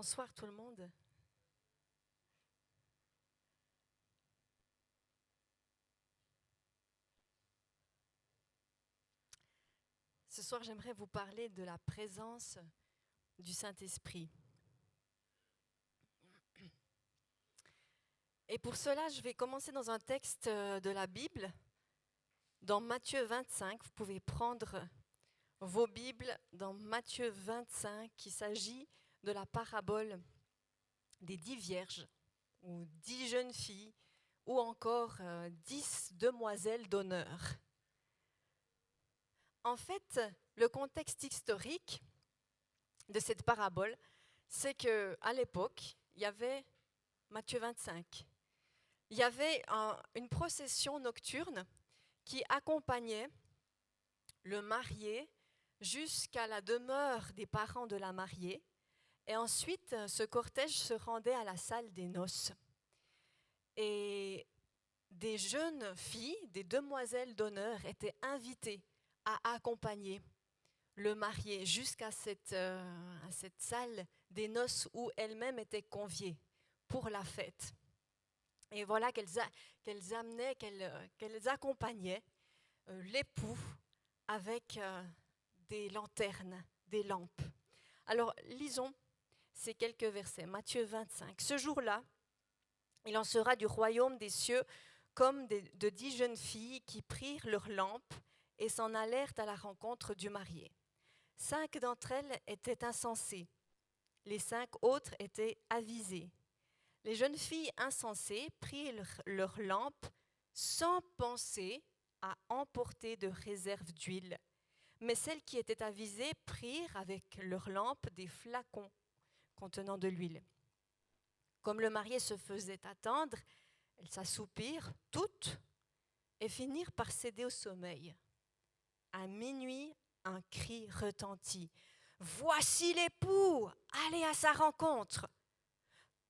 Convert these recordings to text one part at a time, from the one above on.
Bonsoir tout le monde. Ce soir, j'aimerais vous parler de la présence du Saint-Esprit. Et pour cela, je vais commencer dans un texte de la Bible, dans Matthieu 25. Vous pouvez prendre vos Bibles dans Matthieu 25, il s'agit de la parabole des 10 vierges, ou 10 jeunes filles, ou encore 10 demoiselles d'honneur. En fait, le contexte historique de cette parabole, c'est qu'à l'époque, il y avait Matthieu 25. Il y avait une procession nocturne qui accompagnait le marié jusqu'à la demeure des parents de la mariée. Et ensuite, ce cortège se rendait à la salle des noces. Et des jeunes filles, des demoiselles d'honneur, étaient invitées à accompagner le marié jusqu'à cette salle des noces où elles-mêmes étaient conviées pour la fête. Et voilà qu'elles amenaient, qu'elles accompagnaient l'époux avec des lanternes, des lampes. Alors, lisons ces quelques versets. Matthieu 25. Ce jour-là, il en sera du royaume des cieux comme de 10 jeunes filles qui prirent leurs lampes et s'en allèrent à la rencontre du marié. 5 d'entre elles étaient insensées, les 5 autres étaient avisées. Les jeunes filles insensées prirent leurs lampes sans penser à emporter de réserve d'huile. Mais celles qui étaient avisées prirent avec leurs lampes des flacons contenant de l'huile. Comme le marié se faisait attendre, elles s'assoupirent toutes et finirent par céder au sommeil. À minuit, un cri retentit. « Voici l'époux, allez à sa rencontre !»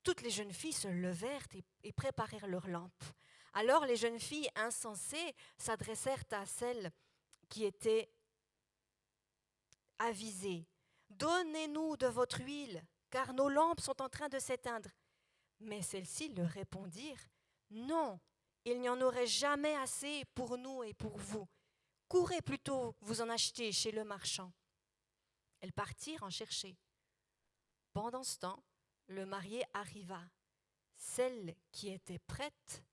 Toutes les jeunes filles se levèrent et préparèrent leurs lampes. Alors les jeunes filles insensées s'adressèrent à celles qui étaient avisées. « Donnez-nous de votre huile, car nos lampes sont en train de s'éteindre. » Mais celles-ci leur répondirent, « Non, il n'y en aurait jamais assez pour nous et pour vous. Courez plutôt vous en acheter chez le marchand. » Elles partirent en chercher. Pendant ce temps, le marié arriva. Celles qui étaient prêtes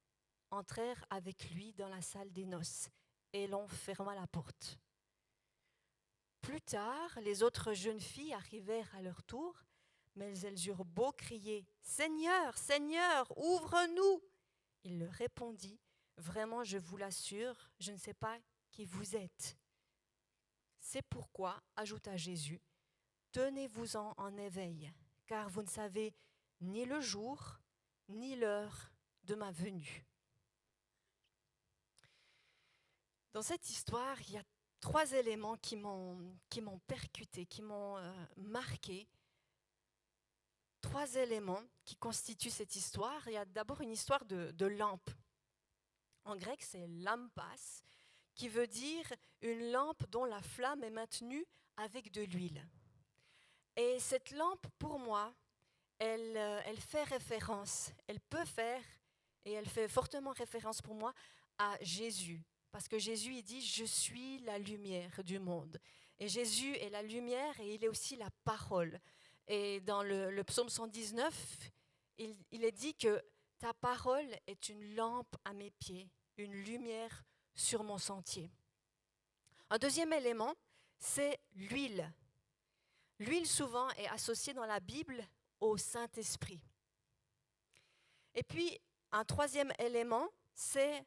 entrèrent avec lui dans la salle des noces et l'on ferma la porte. Plus tard, les autres jeunes filles arrivèrent à leur tour, mais elles eurent beau crier « Seigneur, Seigneur, ouvre-nous !» Il leur répondit « Vraiment, je vous l'assure, je ne sais pas qui vous êtes. » C'est pourquoi, ajouta Jésus, « Tenez-vous-en en éveil, car vous ne savez ni le jour, ni l'heure de ma venue. » Dans cette histoire, il y a 3 éléments qui m'ont percuté, qui m'ont marqué. 3 éléments qui constituent cette histoire. Il y a d'abord une histoire de lampe. En grec, c'est lampos, qui veut dire une lampe dont la flamme est maintenue avec de l'huile. Et cette lampe, pour moi, elle fait référence, elle peut faire, et elle fait fortement référence pour moi à Jésus. Parce que Jésus, il dit « Je suis la lumière du monde ». Et Jésus est la lumière et il est aussi la parole. Et dans le psaume 119, il est dit que « Ta parole est une lampe à mes pieds, une lumière sur mon sentier ». Un deuxième élément, c'est l'huile. L'huile souvent est associée dans la Bible au Saint-Esprit. Et puis, un 3e élément, c'est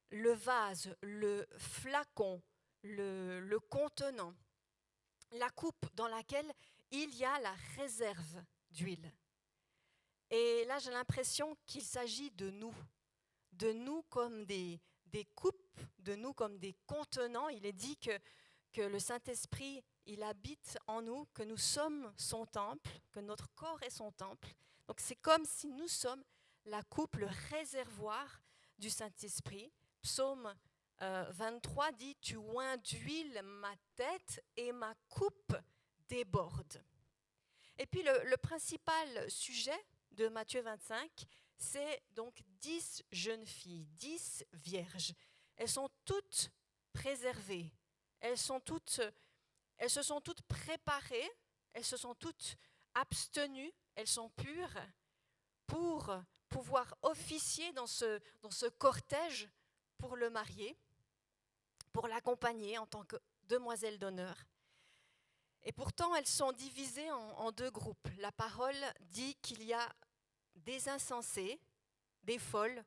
le vase, le flacon, le contenant, la coupe dans laquelle il y a la réserve d'huile. Et là, j'ai l'impression qu'il s'agit de nous comme des coupes, de nous comme des contenants. Il est dit que le Saint-Esprit, il habite en nous, que nous sommes son temple, que notre corps est son temple. Donc c'est comme si nous sommes la coupe, le réservoir du Saint-Esprit. Psaume 23 dit « Tu oins d'huile ma tête et ma coupe déborde ». Et puis le principal sujet de Matthieu 25, c'est donc 10 jeunes filles, 10 vierges. Elles sont toutes préservées, elles se sont toutes préparées, elles se sont toutes abstenues, elles sont pures pour pouvoir officier dans ce cortège pour le marier, pour l'accompagner en tant que demoiselle d'honneur. Et pourtant, elles sont divisées en deux groupes. La parole dit qu'il y a des insensés, des folles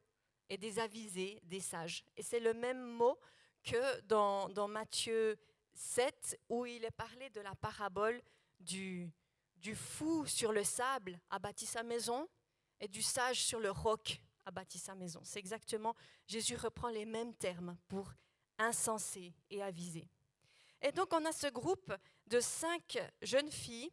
et des avisés, des sages. Et c'est le même mot que dans Matthieu 7, où il est parlé de la parabole du fou sur le sable a bâti sa maison et du sage sur le roc a bâti sa maison. C'est exactement, Jésus reprend les mêmes termes pour insensés et avisés. Et donc on a ce groupe de 5 jeunes filles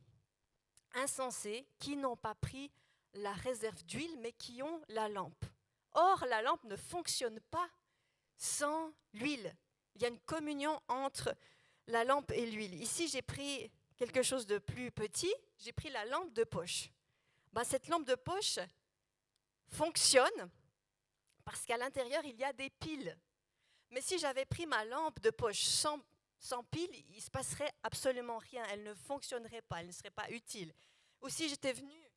insensées qui n'ont pas pris la réserve d'huile, mais qui ont la lampe. Or, la lampe ne fonctionne pas sans l'huile. Il y a une communion entre la lampe et l'huile. Ici, j'ai pris quelque chose de plus petit, j'ai pris la lampe de poche. Cette lampe de poche fonctionne parce qu'à l'intérieur, il y a des piles. Mais si j'avais pris ma lampe de poche sans pile, il ne se passerait absolument rien. Elle ne fonctionnerait pas, elle ne serait pas utile. Ou si j'étais venue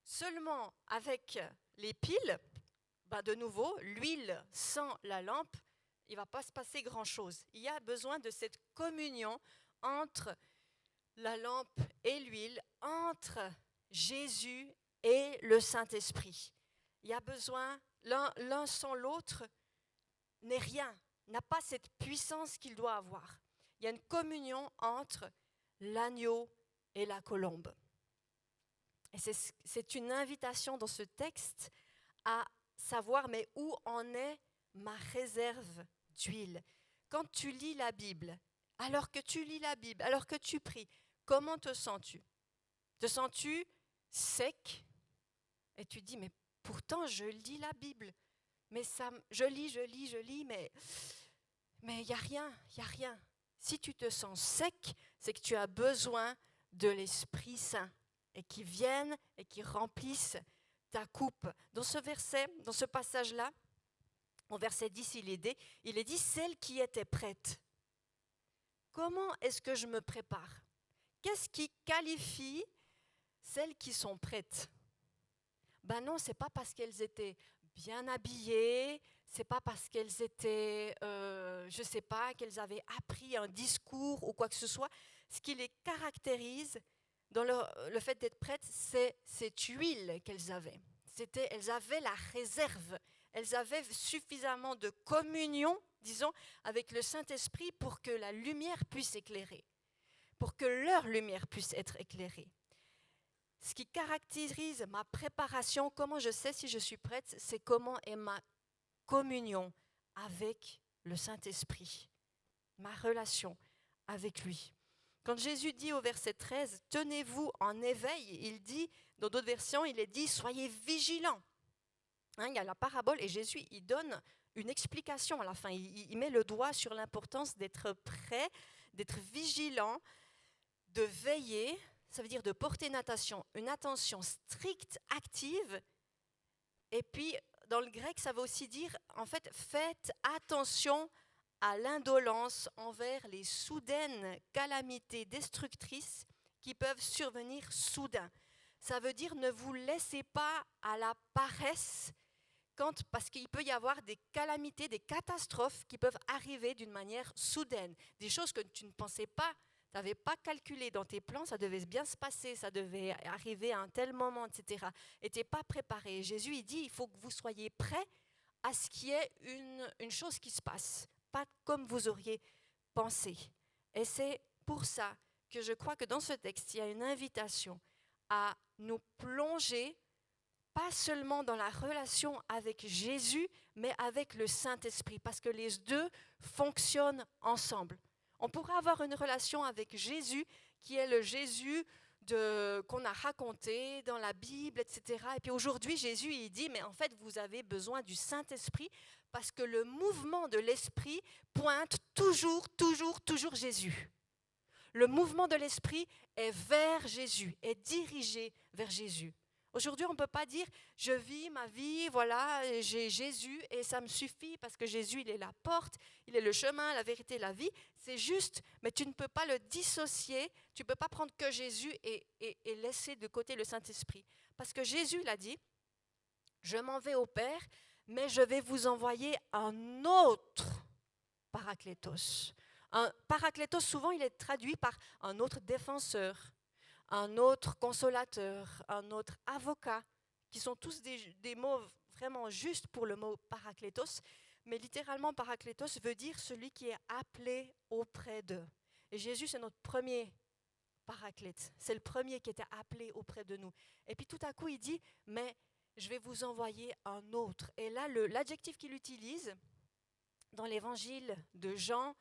seulement avec les piles, de nouveau, l'huile sans la lampe, il ne va pas se passer grand-chose. Il y a besoin de cette communion entre la lampe et l'huile, entre Jésus et le Saint-Esprit. Il y a besoin, l'un sans l'autre n'est rien, n'a pas cette puissance qu'il doit avoir. Il y a une communion entre l'agneau et la colombe. Et c'est une invitation dans ce texte à savoir, mais où en est ma réserve d'huile? Quand tu lis la Bible, alors que tu pries, comment te sens-tu? Te sens-tu sec? Et tu dis, mais pourtant je lis la Bible. Mais je lis, mais il n'y a rien. Si tu te sens sec, c'est que tu as besoin de l'Esprit Saint et qui vienne et qui remplisse ta coupe. Dans ce passage-là, au verset 10, il est dit, celle qui était prête. Comment est-ce que je me prépare? Qu'est-ce qui qualifie celles qui sont prêtes? Non, ce n'est pas parce qu'elles étaient bien habillées, ce n'est pas parce qu'elles étaient, qu'elles avaient appris un discours ou quoi que ce soit. Ce qui les caractérise dans le fait d'être prêtes, c'est cette huile qu'elles avaient. Elles avaient la réserve, elles avaient suffisamment de communion, disons, avec le Saint-Esprit pour que la lumière puisse éclairer, pour que leur lumière puisse être éclairée. Ce qui caractérise ma préparation, comment je sais si je suis prête, c'est comment est ma communion avec le Saint-Esprit, ma relation avec lui. Quand Jésus dit au verset 13, « Tenez-vous en éveil », il dit, dans d'autres versions, il est dit « Soyez vigilants ». Il y a la parabole et Jésus, il donne une explication à la fin. Il met le doigt sur l'importance d'être prêt, d'être vigilant, de veiller. Ça veut dire de porter une attention stricte, active. Et puis, dans le grec, ça veut aussi dire, en fait, faites attention à l'indolence envers les soudaines calamités destructrices qui peuvent survenir soudain. Ça veut dire ne vous laissez pas à la paresse, parce qu'il peut y avoir des calamités, des catastrophes qui peuvent arriver d'une manière soudaine, des choses que tu ne pensais pas. Tu n'avais pas calculé dans tes plans, ça devait bien se passer, ça devait arriver à un tel moment, etc. Et tu n'es pas préparé. Jésus, il dit, il faut que vous soyez prêts à ce qu'il y ait une chose qui se passe, pas comme vous auriez pensé. Et c'est pour ça que je crois que dans ce texte, il y a une invitation à nous plonger, pas seulement dans la relation avec Jésus, mais avec le Saint-Esprit, parce que les deux fonctionnent ensemble. On pourrait avoir une relation avec Jésus, qui est le Jésus qu'on a raconté dans la Bible, etc. Et puis aujourd'hui, Jésus, il dit, mais en fait, vous avez besoin du Saint-Esprit, parce que le mouvement de l'Esprit pointe toujours Jésus. le mouvement de l'esprit est vers Jésus, est dirigé vers Jésus. Aujourd'hui, on ne peut pas dire « je vis ma vie, voilà, j'ai Jésus et ça me suffit parce que Jésus, il est la porte, il est le chemin, la vérité, la vie ». C'est juste, mais tu ne peux pas le dissocier, tu ne peux pas prendre que Jésus et laisser de côté le Saint-Esprit. Parce que Jésus l'a dit « je m'en vais au Père, mais je vais vous envoyer un autre Paraklétos ». Un Paraklétos, souvent, il est traduit par un autre défenseur, un autre consolateur, un autre avocat, qui sont tous des mots vraiment justes pour le mot Paraklétos, mais littéralement Paraklétos veut dire celui qui est appelé auprès d'eux. Et Jésus, c'est notre premier Paraclète, c'est le premier qui était appelé auprès de nous. Et puis tout à coup, il dit, mais je vais vous envoyer un autre. Et là, l'adjectif qu'il utilise dans l'évangile de Jean,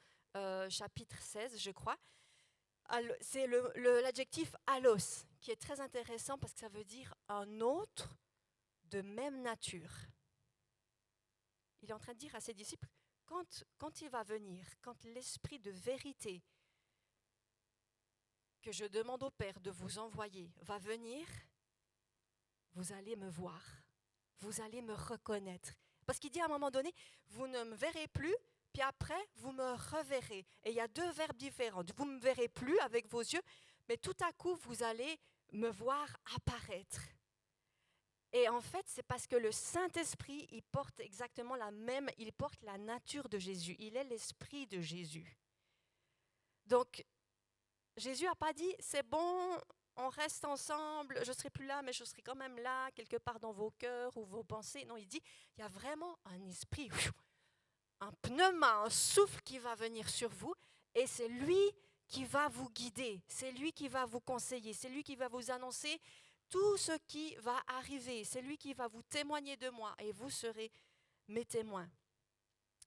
chapitre 16, je crois, c'est l'adjectif allos, qui est très intéressant parce que ça veut dire un autre de même nature. Il est en train de dire à ses disciples, quand il va venir, quand l'esprit de vérité que je demande au Père de vous envoyer va venir, vous allez me voir, vous allez me reconnaître. Parce qu'il dit à un moment donné, vous ne me verrez plus, puis après, vous me reverrez. Et il y a deux verbes différents. Vous ne me verrez plus avec vos yeux, mais tout à coup, vous allez me voir apparaître. Et en fait, c'est parce que le Saint-Esprit, il porte exactement il porte la nature de Jésus. Il est l'Esprit de Jésus. Donc, Jésus n'a pas dit, c'est bon, on reste ensemble, je ne serai plus là, mais je serai quand même là, quelque part dans vos cœurs ou vos pensées. Non, il dit, il y a vraiment un esprit, un pneuma, un souffle qui va venir sur vous, et c'est lui qui va vous guider, c'est lui qui va vous conseiller, c'est lui qui va vous annoncer tout ce qui va arriver, c'est lui qui va vous témoigner de moi, et vous serez mes témoins.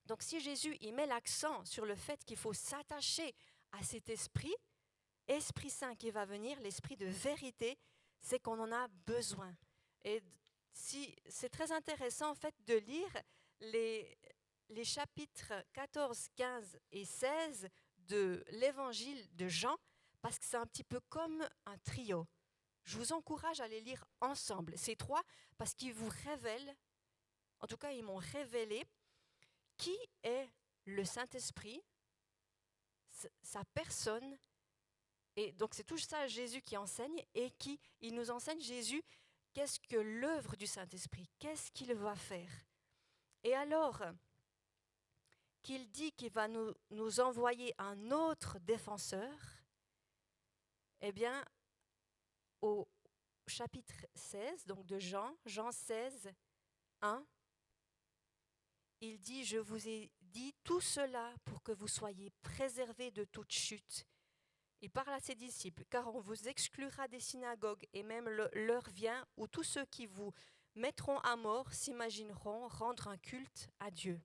Donc si Jésus il met l'accent sur le fait qu'il faut s'attacher à cet esprit Saint qui va venir, l'esprit de vérité, c'est qu'on en a besoin. Et c'est très intéressant en fait de lire les chapitres 14, 15 et 16 de l'évangile de Jean, parce que c'est un petit peu comme un trio. Je vous encourage à les lire ensemble, ces trois, parce qu'ils vous révèlent, en tout cas ils m'ont révélé, qui est le Saint-Esprit, sa personne. Et donc c'est tout ça Jésus qui enseigne et il nous enseigne Jésus, qu'est-ce que l'œuvre du Saint-Esprit, qu'est-ce qu'il va faire. Et alors qu'il dit qu'il va nous envoyer un autre défenseur, eh bien au chapitre 16, donc de Jean 16, 1, il dit « Je vous ai dit tout cela pour que vous soyez préservés de toute chute ». Il parle à ses disciples, car on vous exclura des synagogues et même l'heure vient où tous ceux qui vous mettront à mort s'imagineront rendre un culte à Dieu.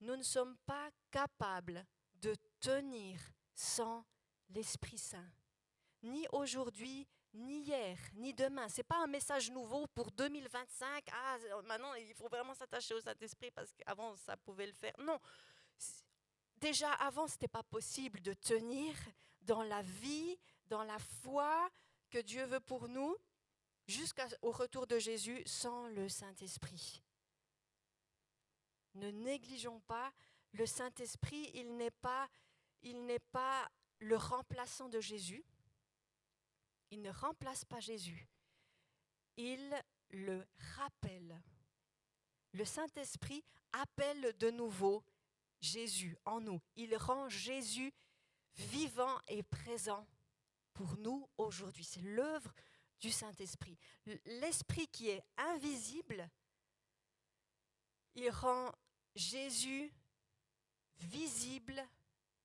Nous ne sommes pas capables de tenir sans l'Esprit Saint, ni aujourd'hui, ni hier, ni demain. Ce n'est pas un message nouveau pour 2025. Ah, maintenant, il faut vraiment s'attacher au Saint-Esprit parce qu'avant, ça pouvait le faire. Non. Déjà avant, ce n'était pas possible de tenir dans la vie, dans la foi que Dieu veut pour nous, jusqu'au retour de Jésus sans le Saint-Esprit. Ne négligeons pas le Saint-Esprit, il n'est pas le remplaçant de Jésus. Il ne remplace pas Jésus. Il le rappelle. Le Saint-Esprit appelle de nouveau Jésus en nous. Il rend Jésus vivant et présent pour nous aujourd'hui. C'est l'œuvre du Saint-Esprit. L'Esprit qui est invisible, il rend Jésus visible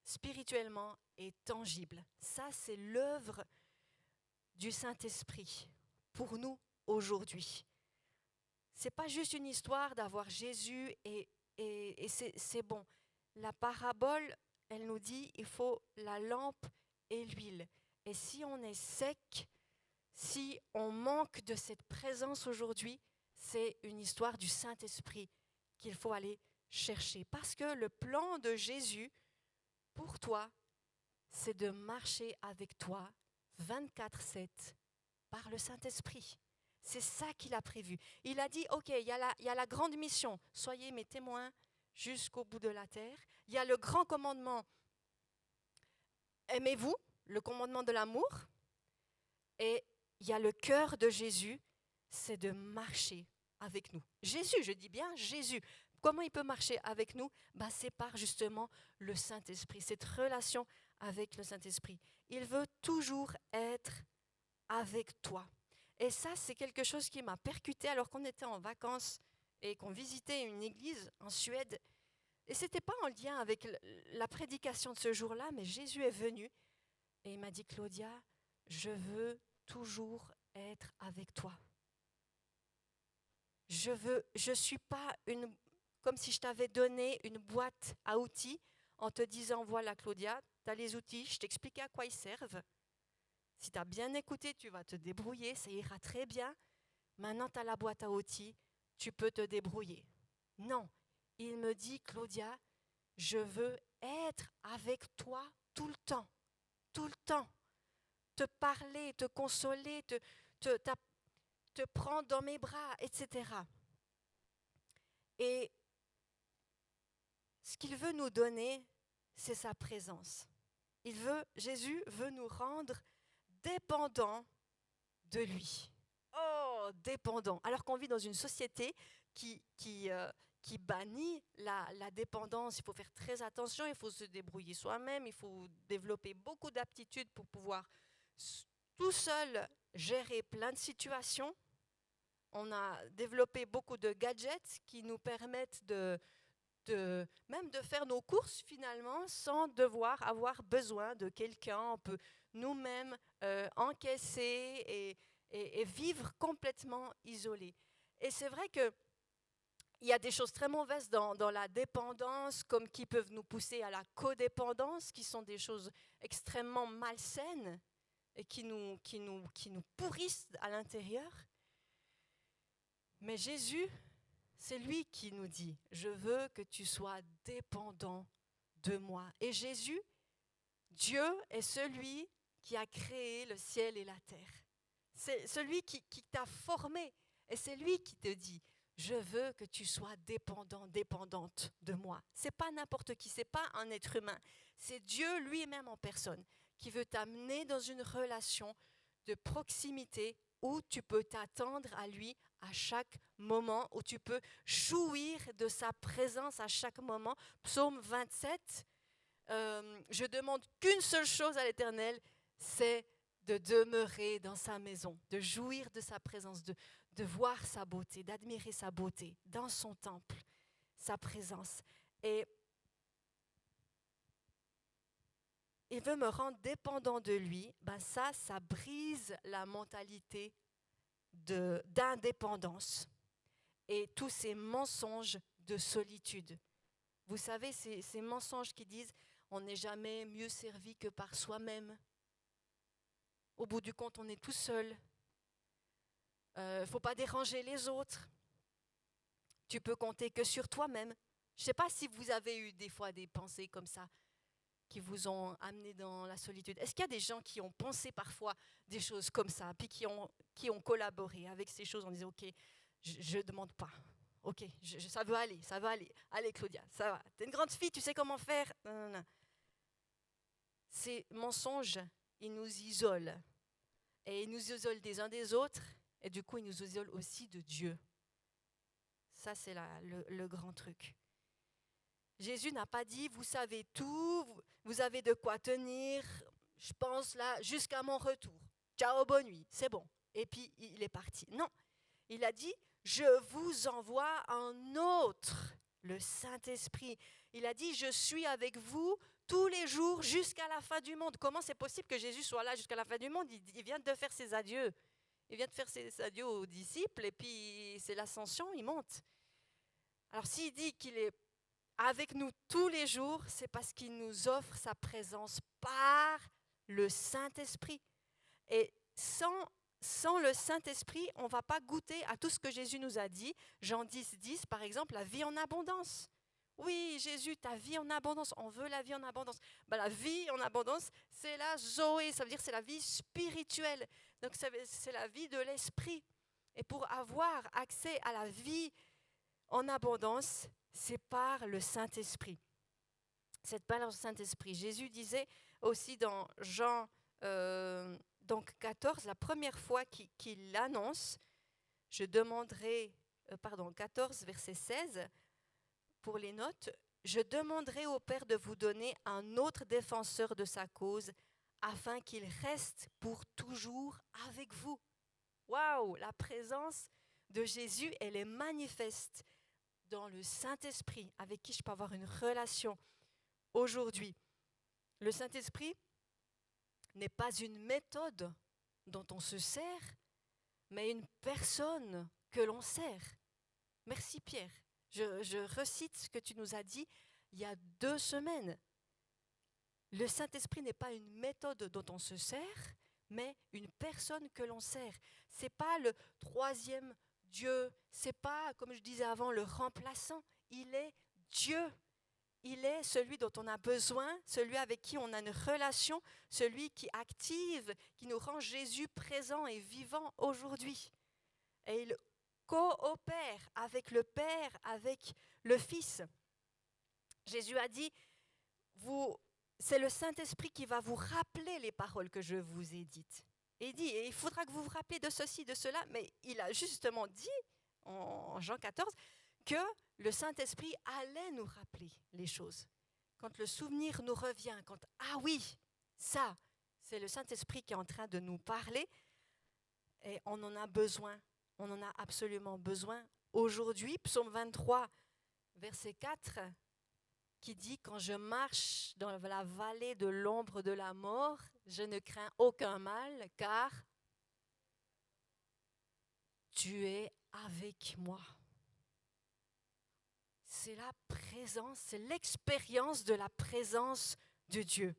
spirituellement et tangible. Ça, c'est l'œuvre du Saint-Esprit pour nous aujourd'hui. Ce n'est pas juste une histoire d'avoir Jésus et c'est bon. La parabole, elle nous dit il faut la lampe et l'huile. Et si on est sec, si on manque de cette présence aujourd'hui, c'est une histoire du Saint-Esprit qu'il faut aller chercher. Parce que le plan de Jésus pour toi c'est de marcher avec toi 24/7 par le Saint-Esprit. C'est ça qu'il a prévu. Il a dit, ok, il y a la grande mission, soyez mes témoins jusqu'au bout de la terre. Il y a le grand commandement, aimez-vous, le commandement de l'amour. Et il y a le cœur de Jésus, c'est de marcher avec nous. Jésus, je dis bien Jésus. Comment il peut marcher avec nous? C'est par justement le Saint-Esprit, cette relation avec le Saint-Esprit. Il veut toujours être avec toi. Et ça, c'est quelque chose qui m'a percuté alors qu'on était en vacances et qu'on visitait une église en Suède. Et ce n'était pas en lien avec la prédication de ce jour-là, mais Jésus est venu et il m'a dit, Claudia, je veux toujours être avec toi. Je suis pas comme si je t'avais donné une boîte à outils en te disant, voilà Claudia, tu as les outils, je t'explique à quoi ils servent. Si tu as bien écouté, tu vas te débrouiller, ça ira très bien. Maintenant, tu as la boîte à outils, tu peux te débrouiller. Non, il me dit, Claudia, je veux être avec toi tout le temps, tout le temps. Te parler, te consoler, te prendre dans mes bras, etc. Et ce qu'il veut nous donner, c'est sa présence. Jésus veut nous rendre dépendants de lui. Oh, dépendants. Alors qu'on vit dans une société qui bannit la dépendance. Il faut faire très attention, il faut se débrouiller soi-même, il faut développer beaucoup d'aptitudes pour pouvoir tout seul gérer plein de situations. On a développé beaucoup de gadgets qui nous permettent même de faire nos courses finalement sans devoir avoir besoin de quelqu'un. On peut nous-mêmes encaisser et vivre complètement isolés. Et c'est vrai qu'il y a des choses très mauvaises dans la dépendance, comme qui peuvent nous pousser à la codépendance, qui sont des choses extrêmement malsaines et qui nous pourrissent à l'intérieur. Mais Jésus, c'est lui qui nous dit, je veux que tu sois dépendant de moi. Et Jésus, Dieu est celui qui a créé le ciel et la terre. C'est celui qui t'a formé. Et c'est lui qui te dit, je veux que tu sois dépendant, dépendante de moi. C'est pas n'importe qui, c'est pas un être humain. C'est Dieu lui-même en personne qui veut t'amener dans une relation de proximité où tu peux t'attendre à lui à chaque moment, où tu peux jouir de sa présence à chaque moment. Psaume 27, je demande qu'une seule chose à l'Éternel, c'est de demeurer dans sa maison, de jouir de sa présence, de voir sa beauté, d'admirer sa beauté dans son temple, sa présence. Et il veut me rendre dépendant de lui. Ça brise la mentalité d'indépendance et tous ces mensonges de solitude. Vous savez, ces mensonges qui disent on n'est jamais mieux servi que par soi-même. Au bout du compte, on est tout seul. Il ne faut pas déranger les autres. Tu peux compter que sur toi-même. Je ne sais pas si vous avez eu des fois des pensées comme ça qui vous ont amené dans la solitude. Est-ce qu'il y a des gens qui ont pensé parfois des choses comme ça, puis qui ont collaboré avec ces choses en disant, ok, je ne demande pas. Ok, ça veut aller. Allez Claudia, ça va. T'es une grande fille, tu sais comment faire. Non. Ces mensonges, ils nous isolent. Et ils nous isolent des uns des autres, et du coup, ils nous isolent aussi de Dieu. Ça, c'est le grand truc. Jésus n'a pas dit, vous savez tout, vous avez de quoi tenir, je pense là, jusqu'à mon retour. Ciao, bonne nuit, c'est bon. Et puis, il est parti. Non, il a dit, je vous envoie un autre, le Saint-Esprit. Il a dit, je suis avec vous tous les jours jusqu'à la fin du monde. Comment c'est possible que Jésus soit là jusqu'à la fin du monde? Il vient de faire ses adieux. Il vient de faire ses adieux aux disciples et puis c'est l'ascension, il monte. Alors s'il dit qu'il est avec nous tous les jours, c'est parce qu'il nous offre sa présence par le Saint-Esprit. Et sans le Saint-Esprit, on ne va pas goûter à tout ce que Jésus nous a dit. Jean 10, 10, par exemple, la vie en abondance. Oui, Jésus, ta vie en abondance, on veut la vie en abondance. La vie en abondance, c'est la Zoé, ça veut dire c'est la vie spirituelle. Donc c'est la vie de l'esprit. Et pour avoir accès à la vie en abondance, c'est par le Saint-Esprit. C'est par le Saint-Esprit. Jésus disait aussi dans Jean donc 14, la première fois qu'il l'annonce, je demanderai, 14, verset 16, pour les notes, je demanderai au Père de vous donner un autre défenseur de sa cause, afin qu'il reste pour toujours avec vous. Waouh, la présence de Jésus, elle est manifeste dans le Saint-Esprit, avec qui je peux avoir une relation aujourd'hui. Le Saint-Esprit n'est pas une méthode dont on se sert, mais une personne que l'on sert. Merci Pierre. Je recite ce que tu nous as dit il y a 2 semaines. Le Saint-Esprit n'est pas une méthode dont on se sert, mais une personne que l'on sert. Ce n'est pas le 3e Dieu, ce n'est pas, comme je disais avant, le remplaçant. Il est Dieu. Il est celui dont on a besoin, celui avec qui on a une relation, celui qui active, qui nous rend Jésus présent et vivant aujourd'hui. Et il coopère avec le Père, avec le Fils. Jésus a dit, c'est le Saint-Esprit qui va vous rappeler les paroles que je vous ai dites. Et il dit, et il faudra que vous vous rappeliez de ceci, de cela, mais il a justement dit, en Jean 14, que le Saint-Esprit allait nous rappeler les choses. Quand le souvenir nous revient, ah oui, ça, c'est le Saint-Esprit qui est en train de nous parler, et on en a besoin. On en a absolument besoin aujourd'hui. Psaume 23, verset 4, qui dit « Quand je marche dans la vallée de l'ombre de la mort, je ne crains aucun mal, car tu es avec moi. » C'est la présence, c'est l'expérience de la présence de Dieu.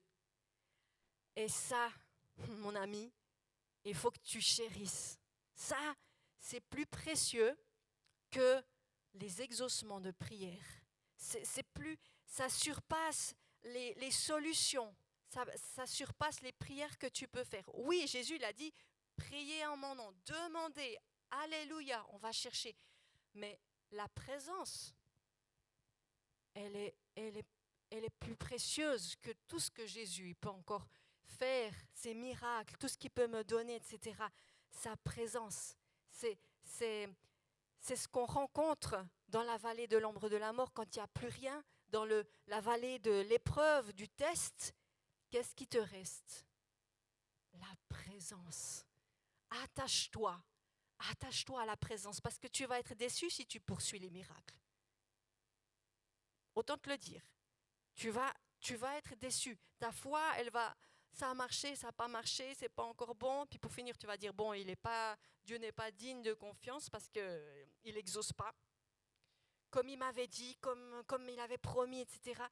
Et ça, mon ami, il faut que tu chérisses. Ça, c'est plus précieux que les exaucements de prière. Ça surpasse les solutions. Ça surpasse les prières que tu peux faire. Oui, Jésus l'a dit, priez en mon nom, demandez, alléluia, on va chercher. Mais la présence, elle est plus précieuse que tout ce que Jésus peut encore faire, ses miracles, tout ce qu'il peut me donner, etc. Sa présence, c'est ce qu'on rencontre dans la vallée de l'ombre de la mort quand il n'y a plus rien, dans la vallée de l'épreuve, du test. Qu'est-ce qui te reste? La présence. Attache-toi à la présence, parce que tu vas être déçu si tu poursuis les miracles. Autant te le dire. Tu vas être déçu. Ta foi, ça a marché, ça n'a pas marché, c'est pas encore bon. Puis pour finir, tu vas dire, bon, Dieu n'est pas digne de confiance parce qu'il n'exauce pas. Comme il m'avait dit, comme il avait promis, etc.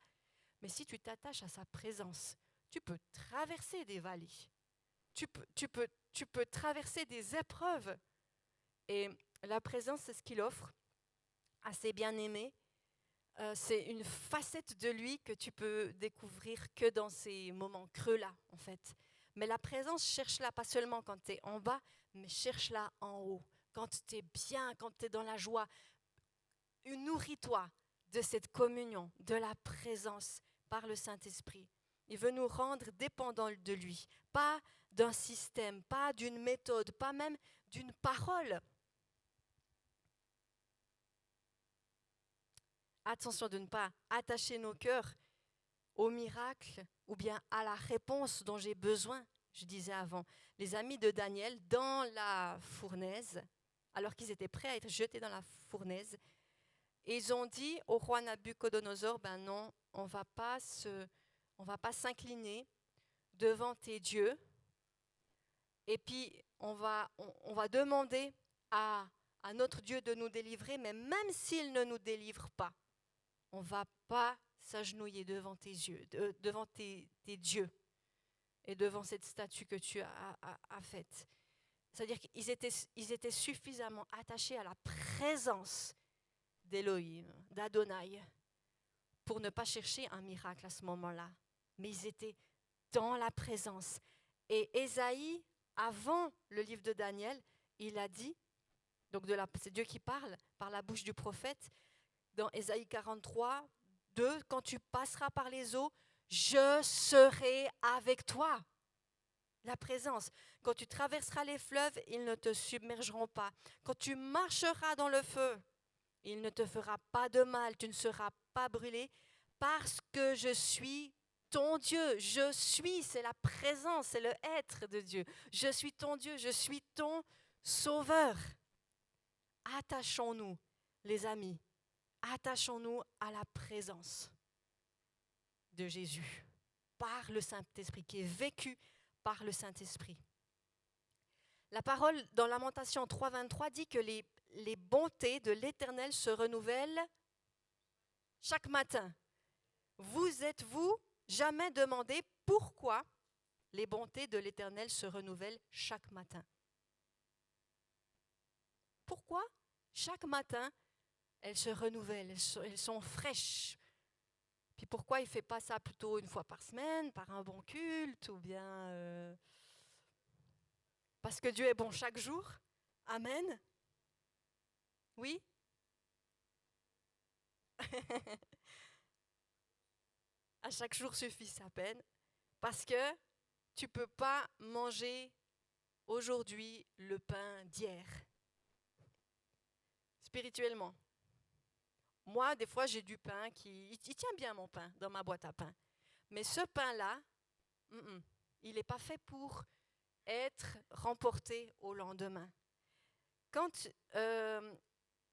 Mais si tu t'attaches à sa présence, tu peux traverser des vallées. Tu peux traverser des épreuves. Et la présence, c'est ce qu'il offre à ses bien-aimés. C'est une facette de lui que tu peux découvrir que dans ces moments creux-là, en fait. Mais la présence, cherche-la pas seulement quand tu es en bas, mais cherche-la en haut. Quand tu es bien, quand tu es dans la joie, nourris-toi de cette communion, de la présence par le Saint-Esprit. Il veut nous rendre dépendants de lui, pas d'un système, pas d'une méthode, pas même d'une parole. Attention de ne pas attacher nos cœurs au miracle ou bien à la réponse dont j'ai besoin. Je disais avant, les amis de Daniel dans la fournaise, alors qu'ils étaient prêts à être jetés dans la fournaise, ils ont dit au roi Nabucodonosor, ben non, on va pas s'incliner devant tes dieux, et puis on va demander à notre Dieu de nous délivrer, mais même s'il ne nous délivre pas, on ne va pas s'agenouiller devant tes yeux, devant tes dieux et devant cette statue que tu as faite. C'est-à-dire qu'ils étaient suffisamment attachés à la présence d'Élohim, d'Adonai, pour ne pas chercher un miracle à ce moment-là. Mais ils étaient dans la présence. Et Ésaïe, avant le livre de Daniel, il a dit, donc c'est Dieu qui parle par la bouche du prophète, dans Ésaïe 43, 2, quand tu passeras par les eaux, je serai avec toi. La présence. Quand tu traverseras les fleuves, ils ne te submergeront pas. Quand tu marcheras dans le feu, il ne te fera pas de mal, tu ne seras pas brûlé, parce que je suis ton Dieu. Je suis, c'est la présence, c'est le être de Dieu. Je suis ton Dieu, je suis ton sauveur. Attachons-nous, les amis, attachons-nous à la présence de Jésus, par le Saint-Esprit, qui est vécu par le Saint-Esprit. La parole dans Lamentation 3,23 dit que les bontés de l'Éternel se renouvellent chaque matin. Vous êtes-vous jamais demandé pourquoi les bontés de l'Éternel se renouvellent chaque matin? Pourquoi chaque matin elles se renouvellent, elles sont fraîches? Puis pourquoi il ne fait pas ça plutôt une fois par semaine, par un bon culte, ou bien parce que Dieu est bon chaque jour? Amen. Oui? À chaque jour suffit sa peine, parce que tu ne peux pas manger aujourd'hui le pain d'hier. Spirituellement. Moi, des fois, j'ai du pain il tient bien mon pain dans ma boîte à pain. Mais ce pain-là, il n'est pas fait pour être remporté au lendemain. Quand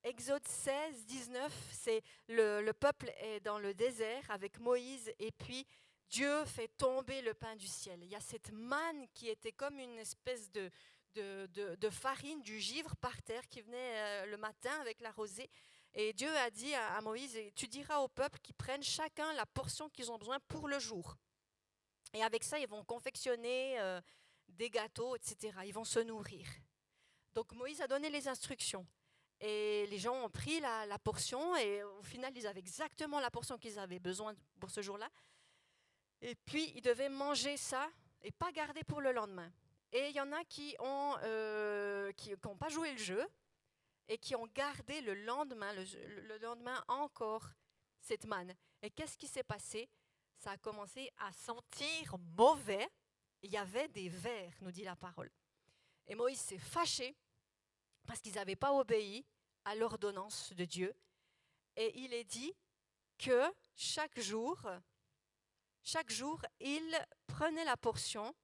Exode 16, 19, c'est le peuple est dans le désert avec Moïse et puis Dieu fait tomber le pain du ciel. Il y a cette manne qui était comme une espèce de farine, du givre par terre qui venait le matin avec la rosée. Et Dieu a dit à Moïse, tu diras au peuple qu'ils prennent chacun la portion qu'ils ont besoin pour le jour. Et avec ça, ils vont confectionner des gâteaux, etc. Ils vont se nourrir. Donc Moïse a donné les instructions. Et les gens ont pris la portion et au final, ils avaient exactement la portion qu'ils avaient besoin pour ce jour-là. Et puis, ils devaient manger ça et pas garder pour le lendemain. Et il y en a qui n'ont pas joué le jeu et qui ont gardé le lendemain encore cette manne. Et qu'est-ce qui s'est passé? Ça a commencé à sentir mauvais. Il y avait des vers, nous dit la parole. Et Moïse s'est fâché parce qu'ils n'avaient pas obéi à l'ordonnance de Dieu. Et il est dit que chaque jour, il prenait la portion,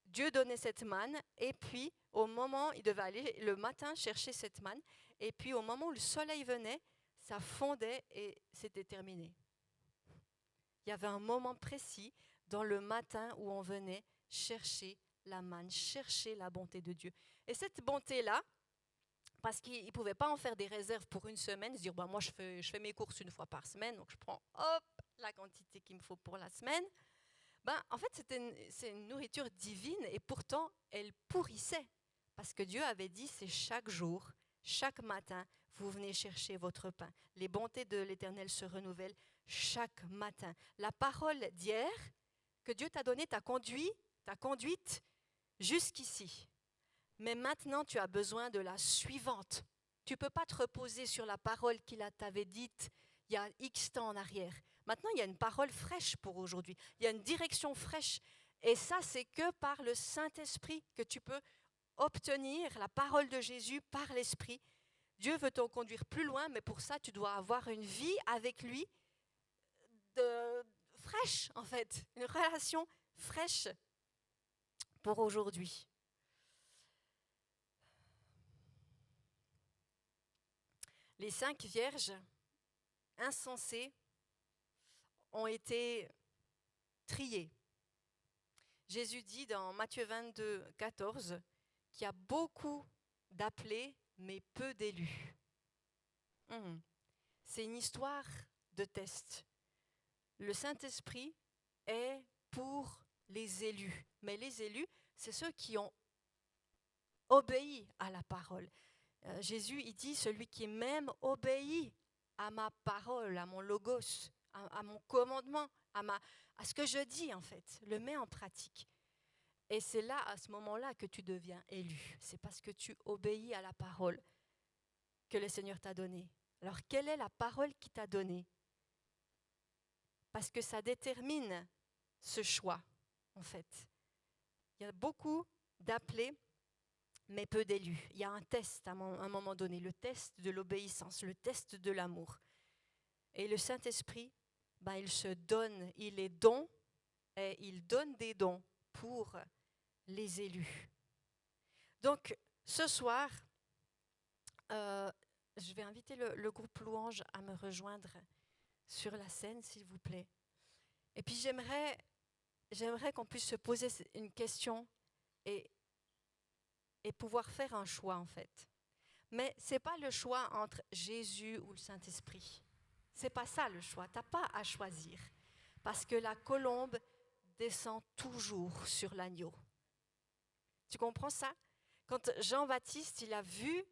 Dieu donnait cette manne, et puis au moment, il devait aller le matin chercher cette manne, et puis au moment où le soleil venait, ça fondait et c'était terminé. Il y avait un moment précis dans le matin où on venait chercher la manne, chercher la bonté de Dieu. Et cette bonté-là, parce qu'ils ne pouvaient pas en faire des réserves pour une semaine, se dire bah, moi je fais mes courses une fois par semaine, donc je prends la quantité qu'il me faut pour la semaine. En fait, c'est une nourriture divine et pourtant elle pourrissait. Parce que Dieu avait dit c'est chaque jour, chaque matin, vous venez chercher votre pain. Les bontés de l'Éternel se renouvellent chaque matin. La parole d'hier que Dieu t'a donnée, t'a conduite jusqu'ici. Mais maintenant, tu as besoin de la suivante. Tu ne peux pas te reposer sur la parole qu'il t'avait dite il y a X temps en arrière. Maintenant, il y a une parole fraîche pour aujourd'hui. Il y a une direction fraîche. Et ça, c'est que par le Saint-Esprit que tu peux obtenir la parole de Jésus par l'Esprit. Dieu veut t'en conduire plus loin, mais pour ça, tu dois avoir une vie avec lui fraîche, en fait. Une relation fraîche pour aujourd'hui. Les 5 vierges insensées ont été triées. Jésus dit dans Matthieu 22, 14 qu'il y a beaucoup d'appelés, mais peu d'élus. C'est une histoire de test. Le Saint-Esprit est pour les élus, mais les élus, c'est ceux qui ont obéi à la parole. Jésus, il dit, celui qui m'aime obéit à ma parole, à mon logos, à mon commandement, à ce que je dis en fait, le mets en pratique. Et c'est là, à ce moment-là, que tu deviens élu. C'est parce que tu obéis à la parole que le Seigneur t'a donnée. Alors, quelle est la parole qu'il t'a donnée? Parce que ça détermine ce choix, en fait. Il y a beaucoup d'appelés, mais peu d'élus. Il y a un test à un moment donné, le test de l'obéissance, le test de l'amour. Et le Saint-Esprit, il se donne, il est don, et il donne des dons pour les élus. Donc, ce soir, je vais inviter le groupe Louange à me rejoindre sur la scène, s'il vous plaît. Et puis, j'aimerais qu'on puisse se poser une question et pouvoir faire un choix, en fait. Mais ce n'est pas le choix entre Jésus ou le Saint-Esprit. Ce n'est pas ça le choix. Tu n'as pas à choisir. Parce que la colombe descend toujours sur l'agneau. Tu comprends ça? Quand Jean-Baptiste, il a vu,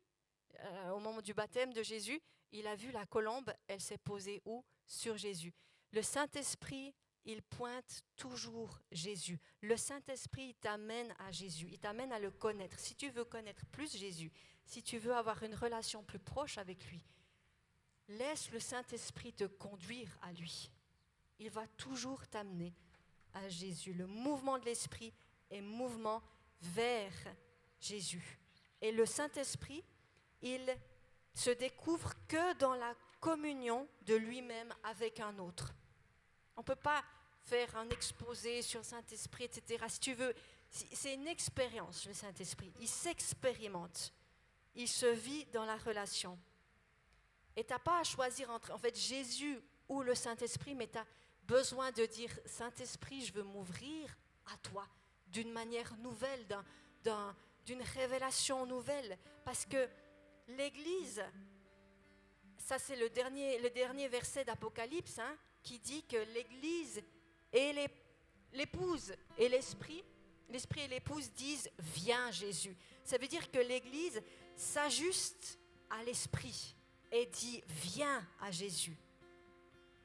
au moment du baptême de Jésus, il a vu la colombe, elle s'est posée où? Sur Jésus. Le Saint-Esprit, il pointe toujours Jésus. Le Saint-Esprit, il t'amène à Jésus, il t'amène à le connaître. Si tu veux connaître plus Jésus, si tu veux avoir une relation plus proche avec lui, laisse le Saint-Esprit te conduire à lui. Il va toujours t'amener à Jésus. Le mouvement de l'Esprit est mouvement vers Jésus. Et le Saint-Esprit, il se découvre que dans la communion de lui-même avec un autre. On ne peut pas faire un exposé sur le Saint-Esprit, etc. Si tu veux, c'est une expérience, le Saint-Esprit. Il s'expérimente. Il se vit dans la relation. Et tu n'as pas à choisir entre, en fait, Jésus ou le Saint-Esprit, mais tu as besoin de dire, Saint-Esprit, je veux m'ouvrir à toi d'une manière nouvelle, d'une révélation nouvelle. Parce que l'Église, ça c'est le dernier verset d'Apocalypse, qui dit que l'Église et l'épouse et l'Esprit et l'épouse disent « Viens Jésus ». Ça veut dire que l'Église s'ajuste à l'Esprit et dit « Viens à Jésus ».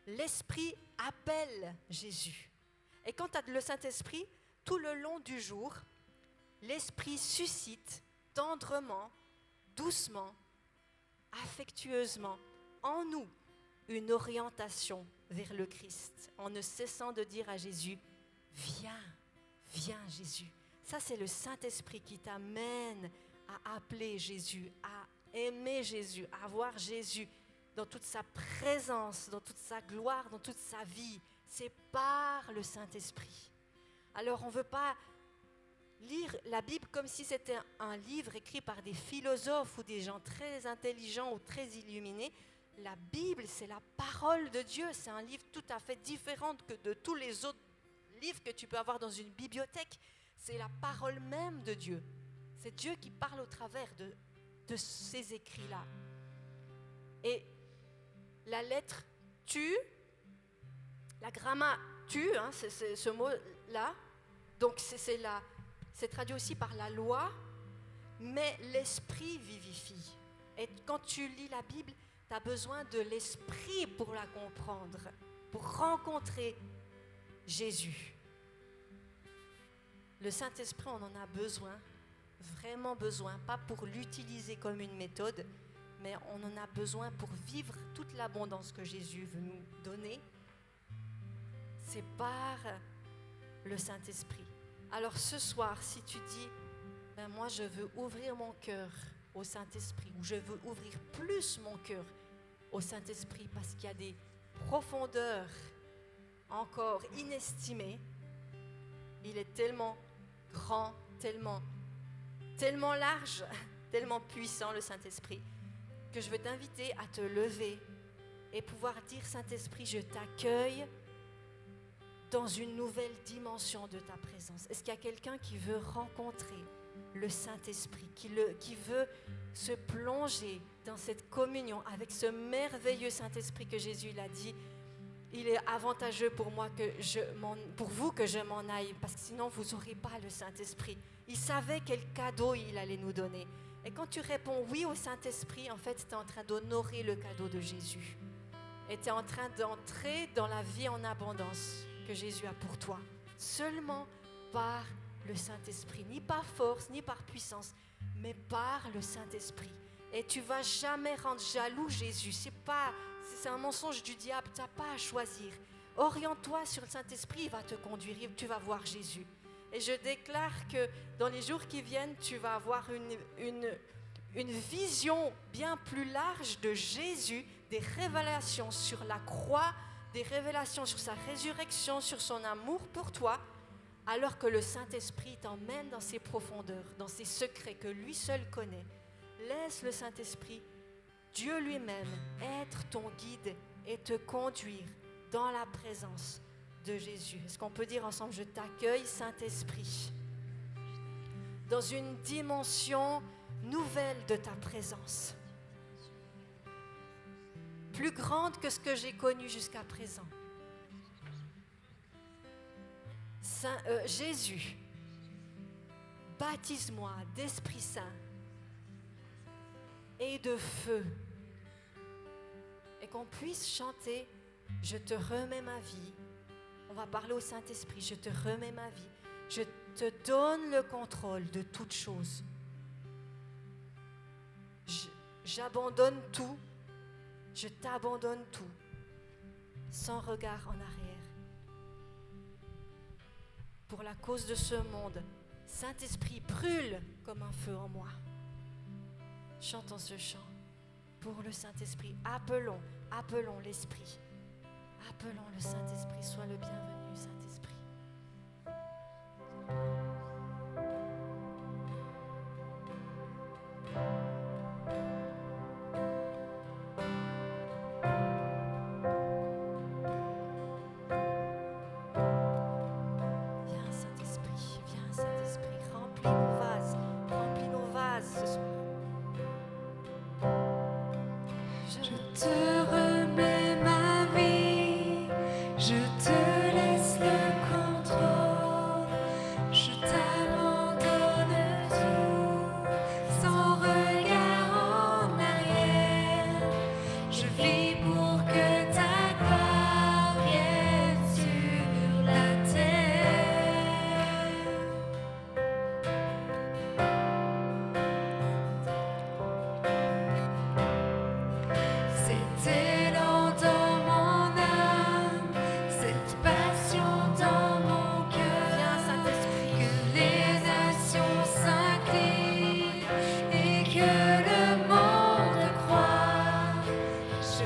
L'Esprit appelle Jésus. Et quand tu as le Saint-Esprit, tout le long du jour, l'Esprit suscite tendrement, doucement, affectueusement en nous une orientation vers le Christ, en ne cessant de dire à Jésus, viens, viens Jésus. Ça, c'est le Saint-Esprit qui t'amène à appeler Jésus, à aimer Jésus, à voir Jésus dans toute sa présence, dans toute sa gloire, dans toute sa vie. C'est par le Saint-Esprit. Alors, on ne veut pas lire la Bible comme si c'était un livre écrit par des philosophes ou des gens très intelligents ou très illuminés. La Bible, c'est la parole de Dieu. C'est un livre tout à fait différent que de tous les autres livres que tu peux avoir dans une bibliothèque. C'est la parole même de Dieu. C'est Dieu qui parle au travers de ces écrits-là. Et la lettre tu, la gramma tu, c'est ce mot-là, donc c'est traduit aussi par la loi, mais l'esprit vivifie. Et quand tu lis la Bible, tu as besoin de l'esprit pour la comprendre, pour rencontrer Jésus. Le Saint-Esprit, on en a besoin, vraiment besoin, pas pour l'utiliser comme une méthode, mais on en a besoin pour vivre toute l'abondance que Jésus veut nous donner. C'est par le Saint-Esprit. Alors ce soir, si tu dis, moi je veux ouvrir mon cœur au Saint-Esprit, ou je veux ouvrir plus mon cœur au Saint-Esprit parce qu'il y a des profondeurs encore inestimées, il est tellement grand, tellement large, tellement puissant le Saint-Esprit, que je veux t'inviter à te lever et pouvoir dire, Saint-Esprit, je t'accueille dans une nouvelle dimension de ta présence. Est-ce qu'il y a quelqu'un qui veut rencontrer le Saint-Esprit, qui veut se plonger dans cette communion avec ce merveilleux Saint-Esprit que Jésus l'a dit, il est avantageux pour vous que je m'en aille, parce que sinon vous n'aurez pas le Saint-Esprit. Il savait quel cadeau il allait nous donner. Et quand tu réponds oui au Saint-Esprit, en fait, tu es en train d'honorer le cadeau de Jésus. Et tu es en train d'entrer dans la vie en abondance que Jésus a pour toi. Seulement par le Saint-Esprit. Ni par force, ni par puissance, mais par le Saint-Esprit. Et tu ne vas jamais rendre jaloux Jésus. C'est un mensonge du diable, tu n'as pas à choisir. Oriente-toi sur le Saint-Esprit, il va te conduire, tu vas voir Jésus. Et je déclare que dans les jours qui viennent, tu vas avoir une vision bien plus large de Jésus, des révélations sur la croix, des révélations sur sa résurrection, sur son amour pour toi, alors que le Saint-Esprit t'emmène dans ses profondeurs, dans ses secrets que lui seul connaît. Laisse le Saint-Esprit, Dieu lui-même, être ton guide et te conduire dans la présence de Jésus. Est-ce qu'on peut dire ensemble, je t'accueille, Saint-Esprit, dans une dimension nouvelle de ta présence, plus grande que ce que j'ai connu jusqu'à présent. Jésus, baptise-moi d'Esprit Saint et de feu, et qu'on puisse chanter « Je te remets ma vie ». On va parler au Saint-Esprit, je te remets ma vie. Je te donne le contrôle de toutes choses. J'abandonne tout, je t'abandonne tout, sans regard en arrière. Pour la cause de ce monde, Saint-Esprit, brûle comme un feu en moi. Chantons ce chant pour le Saint-Esprit. Appelons l'Esprit. Appelons le Saint-Esprit. Sois le bienvenu, Saint-Esprit. Viens, Saint-Esprit. Viens, Saint-Esprit. Remplis nos vases ce soir. Je te remets ma vie, je te laisse le contrôle, je t'abandonne tout, sans regard en arrière. Je vis pour que ta gloire vienne sur la terre. C'était dans mon âme, cette passion dans mon cœur. Viens, Saint-Esprit. Que les nations s'inclinent et que le monde croit. Je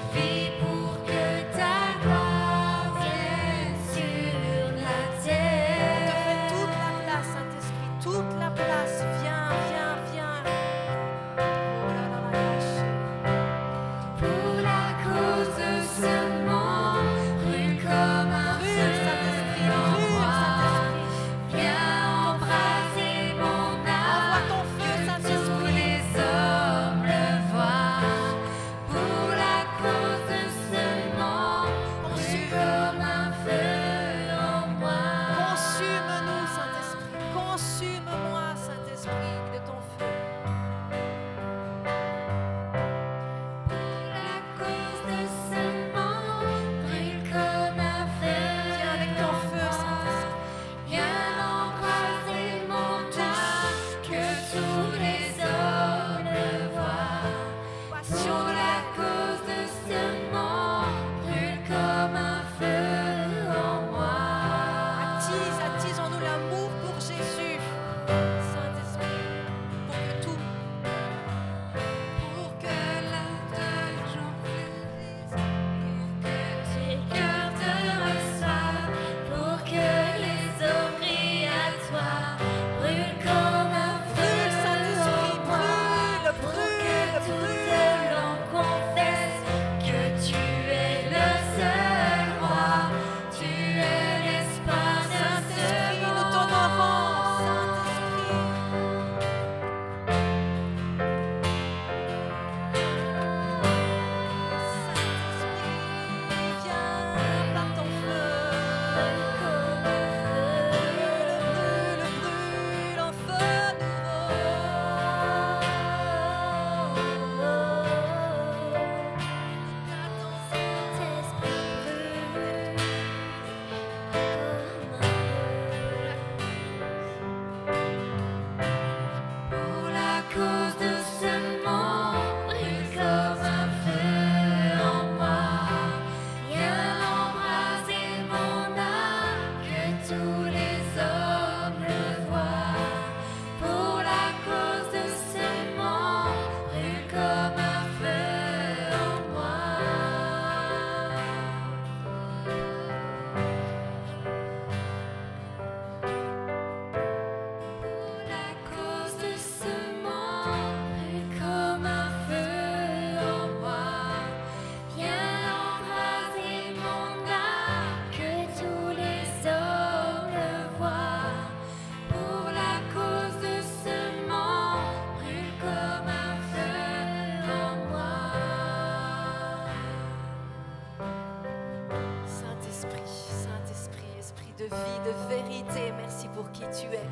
vie, de vérité. Merci pour qui tu es.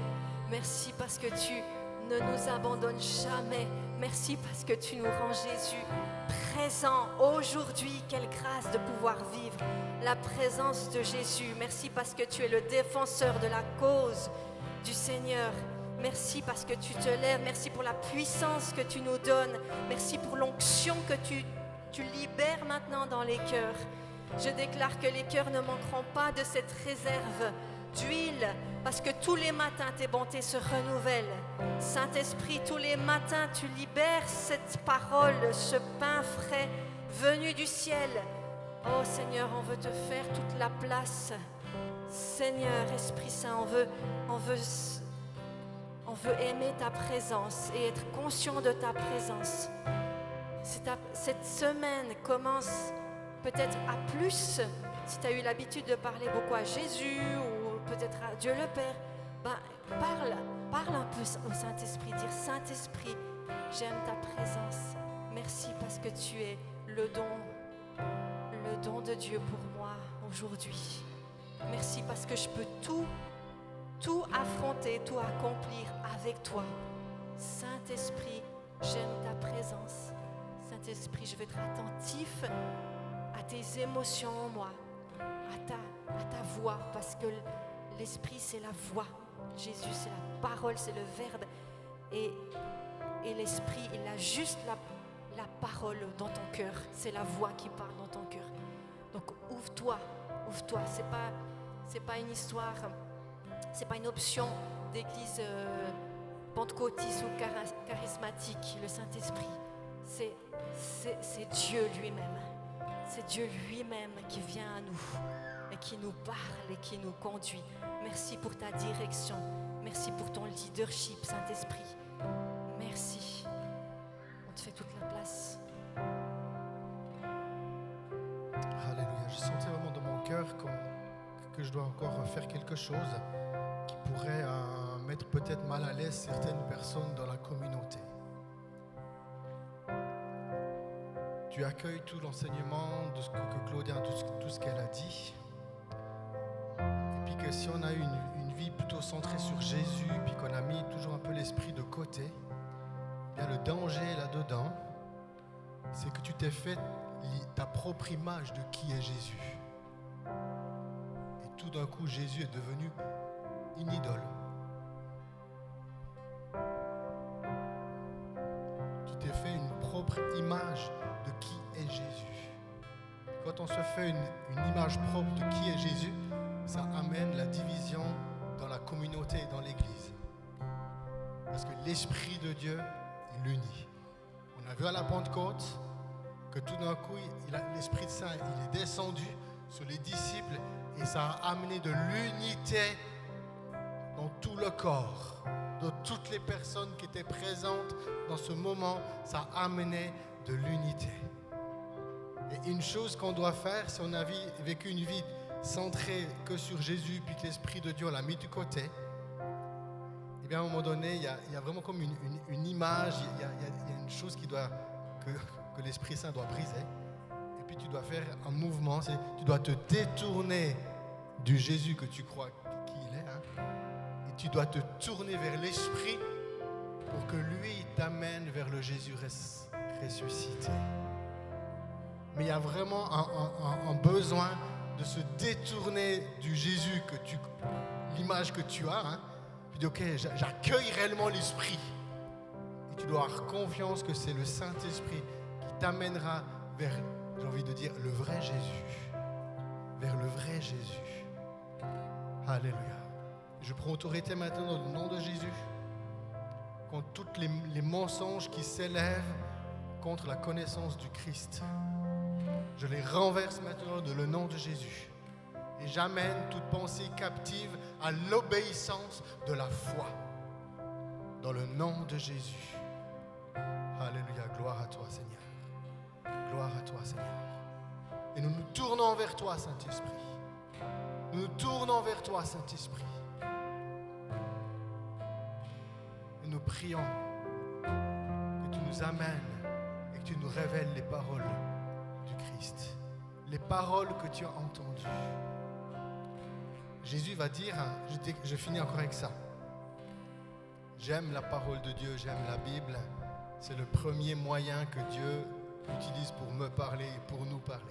Merci parce que tu ne nous abandonnes jamais. Merci parce que tu nous rends Jésus présent aujourd'hui. Quelle grâce de pouvoir vivre la présence de Jésus. Merci parce que tu es le défenseur de la cause du Seigneur. Merci parce que tu te lèves. Merci pour la puissance que tu nous donnes. Merci pour l'onction que tu libères maintenant dans les cœurs. Je déclare que les cœurs ne manqueront pas de cette réserve d'huile, parce que tous les matins, tes bontés se renouvellent. Saint-Esprit, tous les matins, tu libères cette parole, ce pain frais venu du ciel. Oh Seigneur, on veut te faire toute la place. Seigneur, Esprit Saint, on veut aimer ta présence et être conscient de ta présence. Cette semaine commence peut-être à plus. Si tu as eu l'habitude de parler beaucoup à Jésus ou peut-être à Dieu le Père, parle un peu au Saint-Esprit. Dire Saint-Esprit, j'aime ta présence. Merci parce que tu es le don de Dieu pour moi aujourd'hui. Merci parce que je peux tout affronter, tout accomplir avec toi. Saint-Esprit, j'aime ta présence. Saint-Esprit, je veux être attentif à tes émotions, moi, à ta voix, parce que l'Esprit, c'est la voix. Jésus, c'est la parole, c'est le Verbe. Et l'Esprit, il a juste la parole dans ton cœur. C'est la voix qui parle dans ton cœur. Donc, ouvre-toi. C'est pas une histoire, c'est pas une option d'église pentecôtiste ou charismatique, le Saint-Esprit. C'est Dieu lui-même. C'est Dieu lui-même qui vient à nous et qui nous parle et qui nous conduit. Merci pour ta direction. Merci pour ton leadership, Saint-Esprit. Merci. On te fait toute la place. Alléluia. Je sentais vraiment dans mon cœur que je dois encore faire quelque chose qui pourrait mettre peut-être mal à l'aise certaines personnes dans la communauté. Tu accueilles tout l'enseignement de ce que Claudia, tout ce qu'elle a dit. Et puis que si on a eu une vie plutôt centrée sur Jésus, puis qu'on a mis toujours un peu l'esprit de côté, bien le danger là-dedans, c'est que tu t'es fait ta propre image de qui est Jésus. Et tout d'un coup, Jésus est devenu une idole. Tu t'es fait une propre image de qui est Jésus. Quand on se fait une image propre de qui est Jésus, ça amène la division dans la communauté et dans l'Église. Parce que l'Esprit de Dieu, il unit. On a vu à la Pentecôte que tout d'un coup, l'Esprit Saint, il est descendu sur les disciples et ça a amené de l'unité dans tout le corps, de toutes les personnes qui étaient présentes dans ce moment, ça a amené de l'unité. Et une chose qu'on doit faire, si on a vécu une vie centrée que sur Jésus, puis que l'Esprit de Dieu l'a mis de côté, et bien à un moment donné, il y a vraiment comme une image, il y a une chose que l'Esprit Saint doit briser. Et puis tu dois faire un mouvement, tu dois te détourner du Jésus que tu crois qu'il est, et tu dois te tourner vers l'Esprit pour que lui t'amène vers le Jésus ressuscité. Mais il y a vraiment un besoin de se détourner du Jésus l'image que tu as, puis de, ok, j'accueille réellement l'Esprit. Et tu dois avoir confiance que c'est le Saint-Esprit qui t'amènera vers, j'ai envie de dire, le vrai Jésus. Vers le vrai Jésus. Alléluia. Je prends autorité maintenant dans le nom de Jésus contre tous les mensonges qui s'élèvent contre la connaissance du Christ. Je les renverse maintenant dans le nom de Jésus. Et j'amène toute pensée captive à l'obéissance de la foi. Dans le nom de Jésus. Alléluia. Gloire à toi, Seigneur. Gloire à toi, Seigneur. Et nous nous tournons vers toi, Saint-Esprit. Nous nous tournons vers toi, Saint-Esprit. Et nous prions que tu nous amènes et que tu nous révèles les paroles du Christ. Les paroles que tu as entendues. Jésus va dire, je finis encore avec ça. J'aime la parole de Dieu, j'aime la Bible. C'est le premier moyen que Dieu utilise pour me parler et pour nous parler.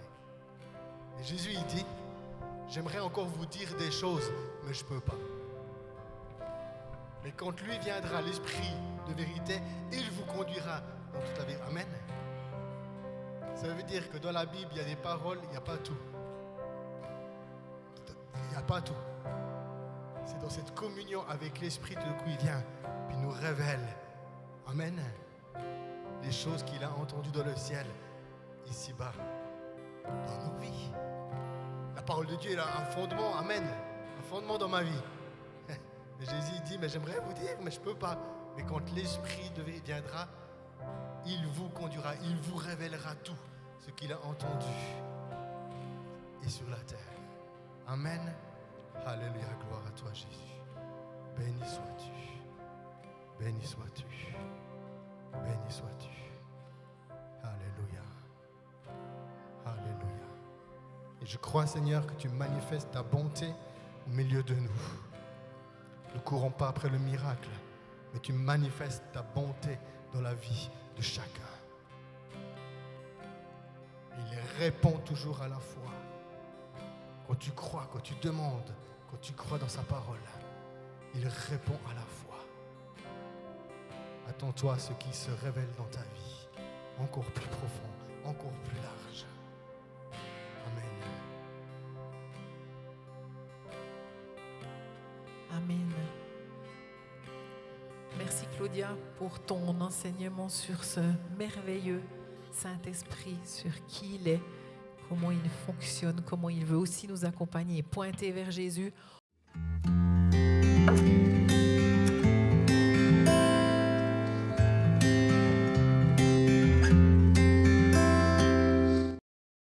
Et Jésus, il dit, j'aimerais encore vous dire des choses, mais je ne peux pas. Mais quand lui viendra, l'Esprit de vérité, il vous conduira dans toute la vérité. Amen. Ça veut dire que dans la Bible, il y a des paroles, il n'y a pas tout. Il n'y a pas tout. C'est dans cette communion avec l'Esprit, tout d'un coup, il vient, puis nous révèle. Amen. Les choses qu'il a entendues dans le ciel, ici-bas, dans nos vies. La parole de Dieu, elle a un fondement, amen, un fondement dans ma vie. Mais Jésus dit, mais j'aimerais vous dire, mais je ne peux pas. Mais quand l'Esprit de vérité viendra, il vous conduira, il vous révélera tout ce qu'il a entendu et sur la terre. Amen. Alléluia, gloire à toi Jésus. Béni sois-tu. Béni sois-tu. Béni sois-tu. Alléluia. Alléluia. Et je crois, Seigneur, que tu manifestes ta bonté au milieu de nous. Ne courons pas après le miracle, mais tu manifestes ta bonté dans la vie de chacun. Il répond toujours à la fois. Quand tu crois, quand tu demandes, quand tu crois dans sa parole, il répond à la fois. Attends-toi à ce qui se révèle dans ta vie, encore plus profond, encore plus large. Amen. Amen. Merci Claudia pour ton enseignement sur ce merveilleux Saint-Esprit, sur qui il est, comment il fonctionne, comment il veut aussi nous accompagner et pointer vers Jésus.